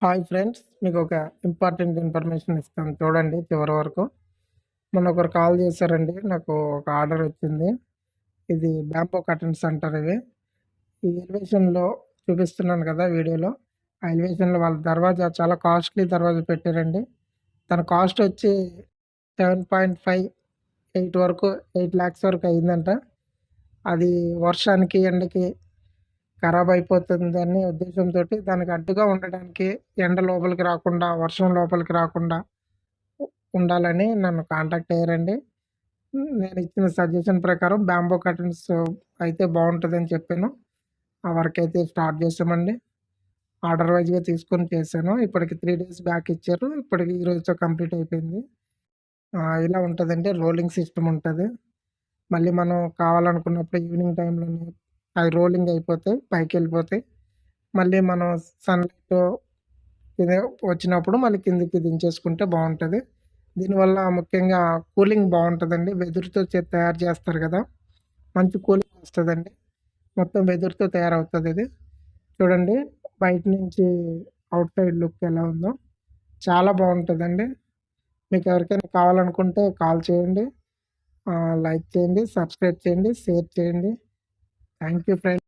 Hi friends. మీకొక important information ఇస్తాను చూడండి చివరి వరకు. మొన్న ఒకరు కాల్ చేశారండి. నాకు ఒక ఆర్డర్ వచ్చింది. ఇది బ్యాంబో కర్టెన్స్ అంటారు ఇవి. ఈ ఎలివేషన్‌లో చూపిస్తున్నాను కదా వీడియోలో. ఆ ఎలివేషన్‌లో వాళ్ళ దర్వాజా చాలా కాస్ట్‌లీ దర్వాజా పెట్టారండి. దాని కాస్ట్ వచ్చి 7.5, 8 వరకు 8,00,000 వరకు అయిందంట. అది వర్షానికి, ఎండకి ఖరాబ్ అయిపోతుందనే ఉద్దేశంతోటి దానికి అడ్డుగా ఉండడానికి ఎండ లోపలికి రాకుండా, వర్షం లోపలికి రాకుండా ఉండాలని నన్ను కాంటాక్ట్ అయ్యారండి. నేను ఇచ్చిన సజెషన్ ప్రకారం బ్యాంబో కర్టెన్స్ అయితే బావుంటదని చెప్పాను. ఆ వర్క్ అయితే స్టార్ట్ చేశామండి. ఆర్డర్ వైస్‌గా తీసుకొని చేశాను. ఇప్పటికి 3 డేస్ బ్యాక్ ఇచ్చారు. ఇప్పటికి ఈ రోజుతో కంప్లీట్ అయిపోయింది. ఇలా ఉంటదండి. రోలింగ్ సిస్టమ్ ఉంటది. మళ్ళీ మనం కావాలనుకున్నప్పుడు ఈవినింగ్ టైంలోనే అవి రోలింగ్ అయిపోతాయి. పైకెళ్ళిపోతాయి. మళ్ళీ మనం సన్‌లైట్ ఇదే వచ్చినప్పుడు మళ్ళీ కిందకి దించేసుకుంటే బావుంటది. దీనివల్ల ముఖ్యంగా కూలింగ్ బావుంటదండి. వెదురుతో తయారు చేస్తారు గదా! మంచి కూలింగ్ వస్తదండి. మొత్తం వెదురుతో తయారవుతదిది. చూడండి బయట నుంచి ఔట్ సైడ్ లుక్ ఎలా ఉందో. చాలా బావుంటదండి. మీకెవరికైనా కావాలనుకుంటే కాల్ చేయండి. లైక్ చేయండి, సబ్స్క్రైబ్ చేయండి, షేర్ చేయండి. Thank you friends.